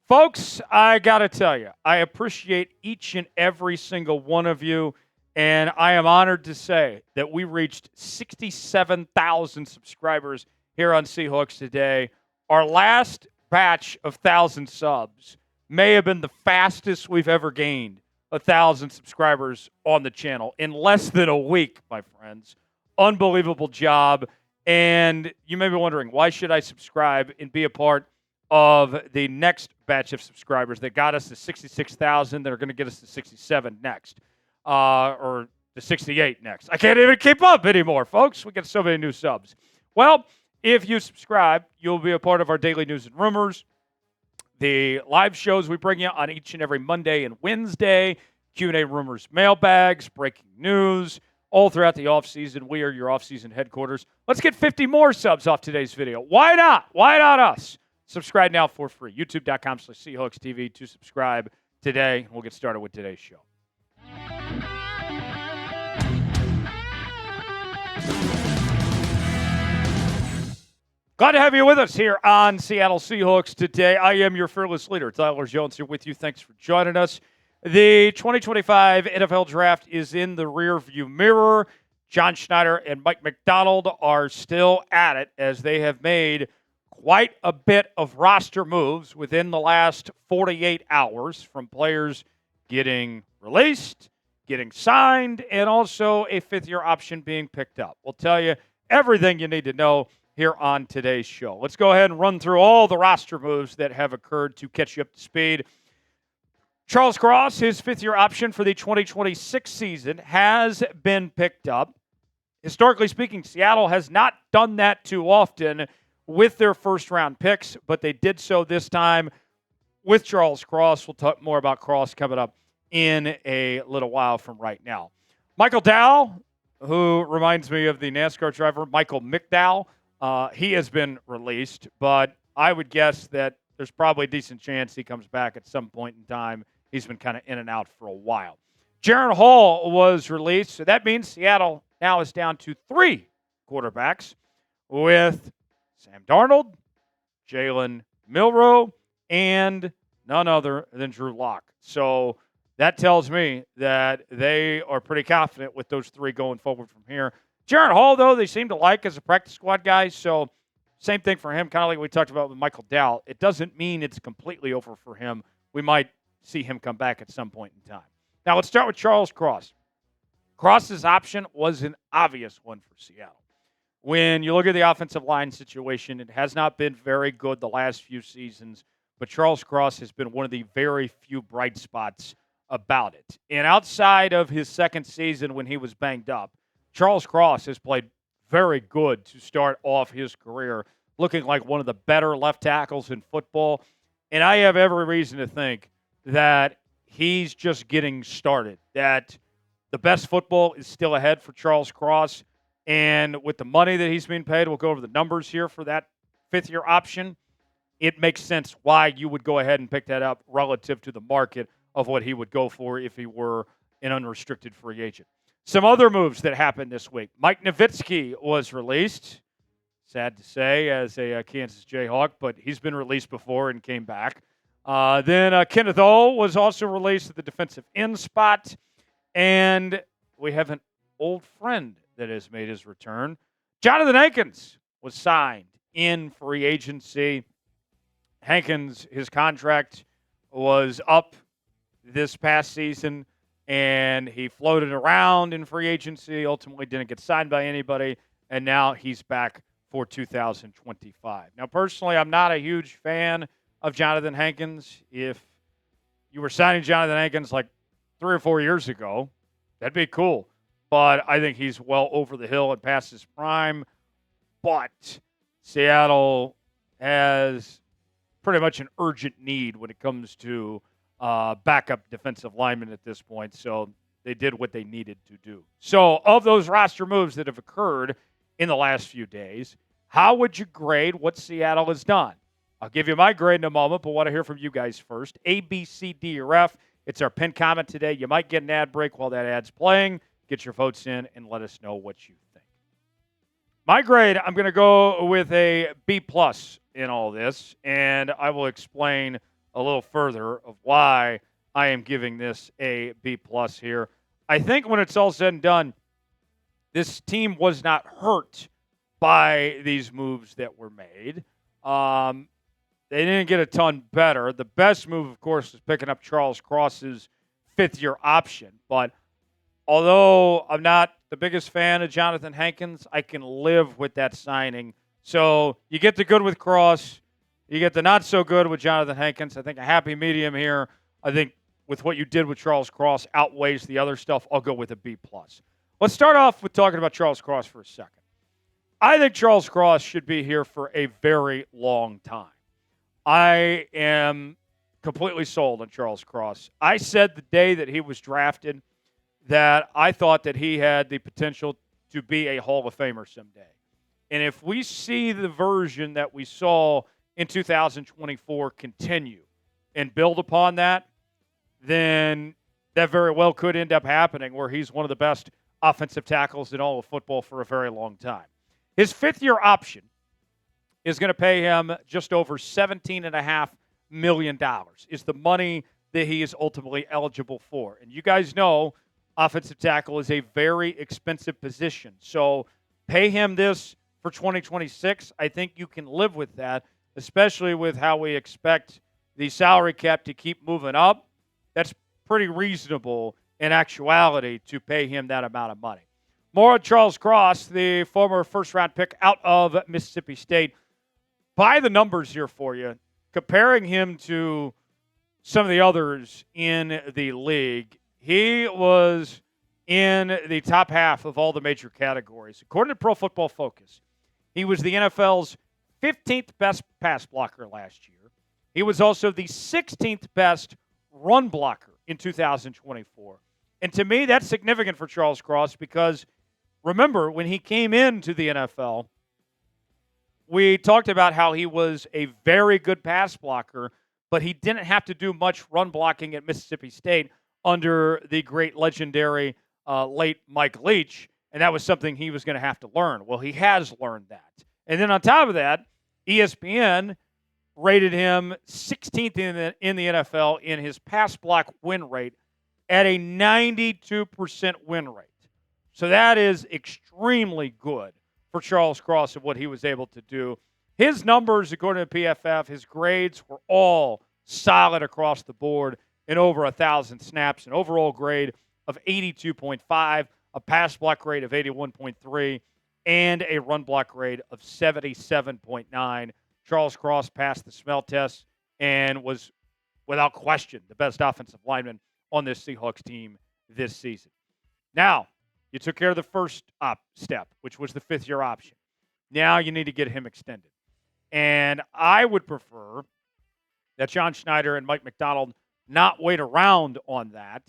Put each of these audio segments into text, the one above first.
Folks, I got to tell you, I appreciate each and every single one of you, and I am honored to say that we reached 67,000 subscribers here on Seahawks today. Our last batch of 1,000 subs may have been the fastest we've ever gained 1,000 subscribers on the channel in less than a week, my friends. Unbelievable job. And you may be wondering, why should I subscribe and be a part of the next batch of subscribers that got us to 66,000 that are going to get us to 67 next, or to 68 next? I can't even keep up anymore, folks. We got so many new subs. Well, if you subscribe, you'll be a part of our daily news and rumors, the live shows we bring you on each and every Monday and Wednesday, Q&A rumors, mailbags, breaking news, all throughout the offseason. We are your offseason headquarters. Let's get 50 more subs off today's video. Why not? Why not us? Subscribe now for free. YouTube.com/SeahawksTV to subscribe today. We'll get started with today's show. Glad to have you with us here on Seattle Seahawks today. I am your fearless leader, Tyler Jones, here with you. Thanks for joining us. The 2025 NFL Draft is in the rearview mirror. John Schneider and Mike Macdonald are still at it as they have made quite a bit of roster moves within the last 48 hours, from players getting released, getting signed, and also a fifth-year option being picked up. We'll tell you everything you need to know here on today's show. Let's go ahead and run through all the roster moves that have occurred to catch you up to speed. Charles Cross, his fifth-year option for the 2026 season, has been picked up. Historically speaking, Seattle has not done that too often with their first-round picks, but they did so this time with Charles Cross. We'll talk more about Cross coming up in a little while from right now. Michael Dowell, who reminds me of the NASCAR driver Michael McDowell, he has been released, but I would guess that there's probably a decent chance he comes back at some point in time. He's been kind of in and out for a while. Jaren Hall was released, so that means Seattle now is down to 3 quarterbacks with Sam Darnold, Jalen Milroe, and none other than Drew Lock. So that tells me that they are pretty confident with those 3 going forward from here. Jaren Hall, though, they seem to like as a practice squad guy, so same thing for him, kind of like we talked about with Michael Dowell. It doesn't mean it's completely over for him. We might see him come back at some point in time. Now, let's start with Charles Cross. Cross's option was an obvious one for Seattle. When you look at the offensive line situation, it has not been very good the last few seasons, but Charles Cross has been one of the very few bright spots about it. And outside of his second season when he was banged up, Charles Cross has played very good to start off his career, looking like one of the better left tackles in football. And I have every reason to think that he's just getting started, that the best football is still ahead for Charles Cross. And with the money that he's being paid, we'll go over the numbers here for that fifth-year option. It makes sense why you would go ahead and pick that up relative to the market of what he would go for if he were an unrestricted free agent. Some other moves that happened this week. Mike Novitsky was released. Sad to say, as a Kansas Jayhawk, but he's been released before and came back. Then Kenneth Odumegwu was also released at the defensive end spot. And we have an old friend that has made his return. Johnathan Hankins was signed in free agency. Hankins, his contract was up this past season, and he floated around in free agency, ultimately didn't get signed by anybody, and now he's back for 2025. Now, personally, I'm not a huge fan of Johnathan Hankins. If you were signing Johnathan Hankins like 3 or 4 years ago, that'd be cool. But I think he's well over the hill and past his prime. But Seattle has pretty much an urgent need when it comes to backup defensive linemen at this point. So they did what they needed to do. So of those roster moves that have occurred in the last few days, how would you grade what Seattle has done? I'll give you my grade in a moment, but want to hear from you guys first. A, B, C, D, or F. It's our pinned comment today. You might get an ad break while that ad's playing. Get your votes in and let us know what you think. My grade, I'm going to go with a B+ in all this, and I will explain a little further of why I am giving this a B+ here. I think when it's all said and done, this team was not hurt by these moves that were made. They didn't get a ton better. The best move, of course, was picking up Charles Cross's fifth-year option. But although I'm not the biggest fan of Johnathan Hankins, I can live with that signing. So you get the good with Cross. You get the not so good with Johnathan Hankins. I think a happy medium here. I think with what you did with Charles Cross outweighs the other stuff. I'll go with a B+. Let's start off with talking about Charles Cross for a second. I think Charles Cross should be here for a very long time. I am completely sold on Charles Cross. I said the day that he was drafted that I thought that he had the potential to be a Hall of Famer someday. And if we see the version that we saw in 2024 continue and build upon that, then that very well could end up happening where he's one of the best offensive tackles in all of football for a very long time. His fifth-year option is going to pay him just over $17.5 million is the money that he is ultimately eligible for. And you guys know offensive tackle is a very expensive position. So pay him this for 2026. I think you can live with that, especially with how we expect the salary cap to keep moving up. That's pretty reasonable in actuality to pay him that amount of money. More on Charles Cross, the former first-round pick out of Mississippi State. By the numbers here for you, comparing him to some of the others in the league, he was in the top half of all the major categories. According to Pro Football Focus, he was the NFL's 15th best pass blocker last year. He was also the 16th best run blocker in 2024. And to me, that's significant for Charles Cross because, remember, when he came into the NFL, we talked about how he was a very good pass blocker, but he didn't have to do much run blocking at Mississippi State under the great legendary late Mike Leach, and that was something he was going to have to learn. Well, he has learned that. And then on top of that, ESPN rated him 16th in the NFL in his pass block win rate at a 92% win rate. So that is extremely good for Charles Cross and what he was able to do. His numbers, according to PFF, his grades were all solid across the board in over 1,000 snaps, an overall grade of 82.5, a pass block grade of 81.3, and a run block grade of 77.9. Charles Cross passed the smell test and was, without question, the best offensive lineman on this Seahawks team this season. Now, you took care of the first step, which was the fifth-year option. Now you need to get him extended. And I would prefer that John Schneider and Mike Macdonald not wait around on that,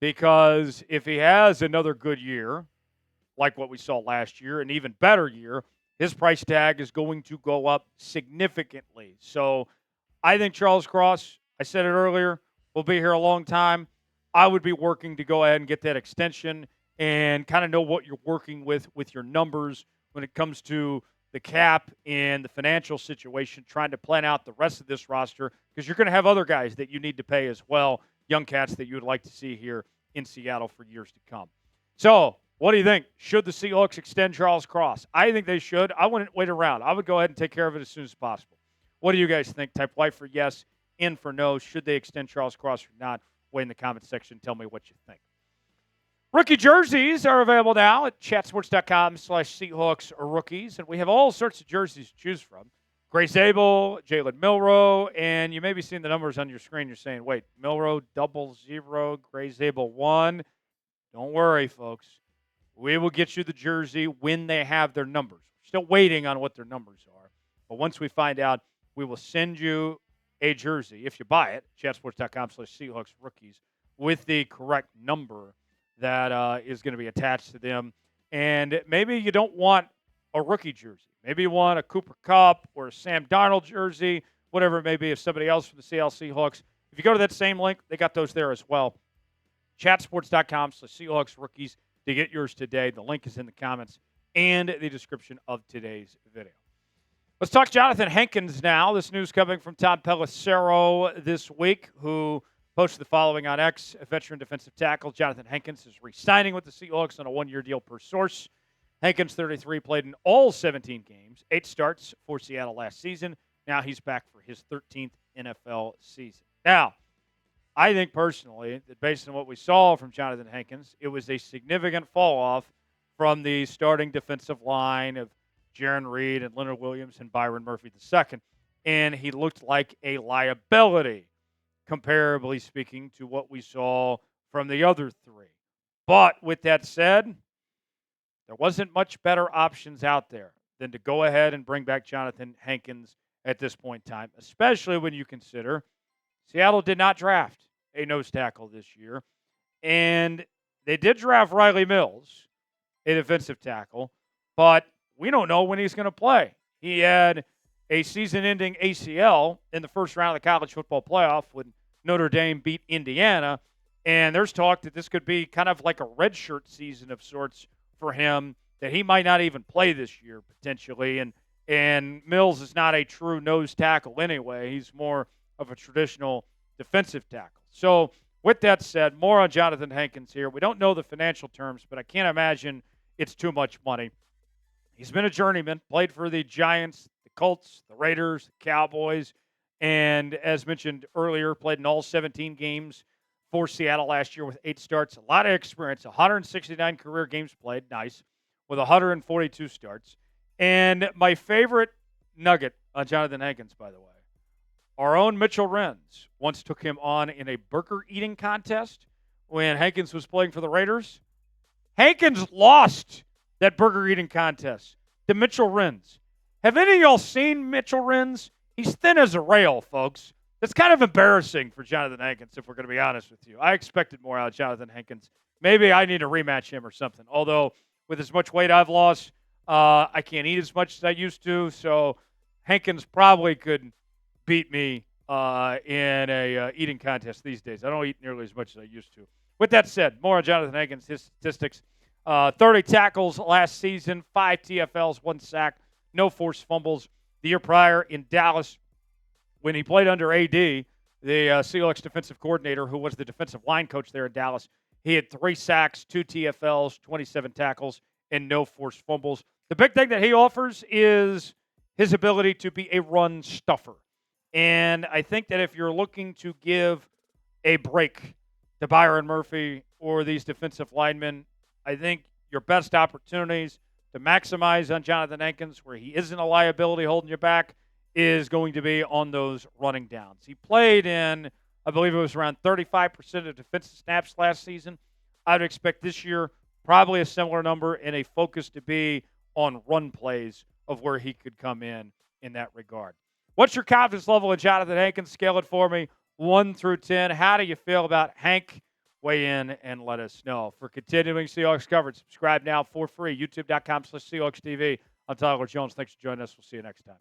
because if he has another good year, like what we saw last year, an even better year, his price tag is going to go up significantly. So I think Charles Cross, I said it earlier, will be here a long time. I would be working to go ahead and get that extension and kind of know what you're working with your numbers when it comes to the cap and the financial situation, trying to plan out the rest of this roster, because you're going to have other guys that you need to pay as well, young cats that you would like to see here in Seattle for years to come. So what do you think? Should the Seahawks extend Charles Cross? I think they should. I wouldn't wait around. I would go ahead and take care of it as soon as possible. What do you guys think? Type Y for yes, in for no. Should they extend Charles Cross or not? Wait in the comments section. Tell me what you think. Rookie jerseys are available now at chatsports.com/Seahawks rookies. And we have all sorts of jerseys to choose from. Gray Zabel, Jalen Milroe, and you may be seeing the numbers on your screen. You're saying, wait, Milroe 00, Gray Zabel 1. Don't worry, folks. We will get you the jersey when they have their numbers. We're still waiting on what their numbers are. But once we find out, we will send you a jersey, if you buy it, chatsports.com/Seahawks rookies, with the correct number that is going to be attached to them. And maybe you don't want a rookie jersey. Maybe you want a Cooper Kupp or a Sam Darnold jersey, whatever it may be, if somebody else from the Seattle Seahawks. If you go to that same link, they got those there as well. Chatsports.com/Seahawks rookies to get yours today. The link is in the comments and the description of today's video. Let's talk Johnathan Hankins now. This news coming from Tom Pelissero this week, who posted the following on X. A veteran defensive tackle, Johnathan Hankins, is re-signing with the Seahawks on a one-year deal per source. Hankins, 33, played in all 17 games, 8 starts for Seattle last season. Now he's back for his 13th NFL season. Now, I think personally that based on what we saw from Johnathan Hankins, it was a significant fall-off from the starting defensive line of Jaren Reed and Leonard Williams and Byron Murphy II, and he looked like a liability, comparably speaking, to what we saw from the other three. But with that said, there wasn't much better options out there than to go ahead and bring back Johnathan Hankins at this point in time, especially when you consider Seattle did not draft a nose tackle this year, and they did draft Riley Mills, a defensive tackle, but we don't know when he's going to play. He had a season-ending ACL in the first round of the college football playoff when Notre Dame beat Indiana, and there's talk that this could be kind of like a redshirt season of sorts for him, that he might not even play this year potentially, and Mills is not a true nose tackle anyway. He's more of a traditional defensive tackle. So with that said, more on Johnathan Hankins here. We don't know the financial terms, but I can't imagine it's too much money. He's been a journeyman, played for the Giants, the Colts, the Raiders, the Cowboys, and as mentioned earlier, played in all 17 games for Seattle last year with 8 starts. A lot of experience, 169 career games played, nice, with 142 starts. And my favorite nugget on Johnathan Hankins, by the way, our own Mitchell Renz once took him on in a burger eating contest when Hankins was playing for the Raiders. Hankins lost that burger eating contest to Mitchell Renz. Have any of y'all seen Mitchell Renz? He's thin as a rail, folks. That's kind of embarrassing for Johnathan Hankins, if we're going to be honest with you. I expected more out of Johnathan Hankins. Maybe I need to rematch him or something. Although, with as much weight I've lost, I can't eat as much as I used to. So Hankins probably could beat me in a eating contest these days. I don't eat nearly as much as I used to. With that said, more on Johnathan Hankins, his statistics. 30 tackles last season, 5 TFLs, 1 sack, no forced fumbles. The year prior in Dallas, when he played under AD, the Seahawks defensive coordinator, who was the defensive line coach there in Dallas, he had 3 sacks, 2 TFLs, 27 tackles, and no forced fumbles. The big thing that he offers is his ability to be a run stuffer. And I think that if you're looking to give a break to Byron Murphy or these defensive linemen, I think your best opportunities to maximize on Johnathan Hankins, where he isn't a liability holding you back, is going to be on those running downs. He played in, I believe it was around 35% of defensive snaps last season. I'd expect this year probably a similar number and a focus to be on run plays of where he could come in that regard. What's your confidence level in Johnathan Hankins? Scale it for me, 1 through 10. How do you feel about Hank? Weigh in and let us know. For continuing Seahawks coverage, subscribe now for free, youtube.com/Seahawks TV. I'm Tyler Jones. Thanks for joining us. We'll see you next time.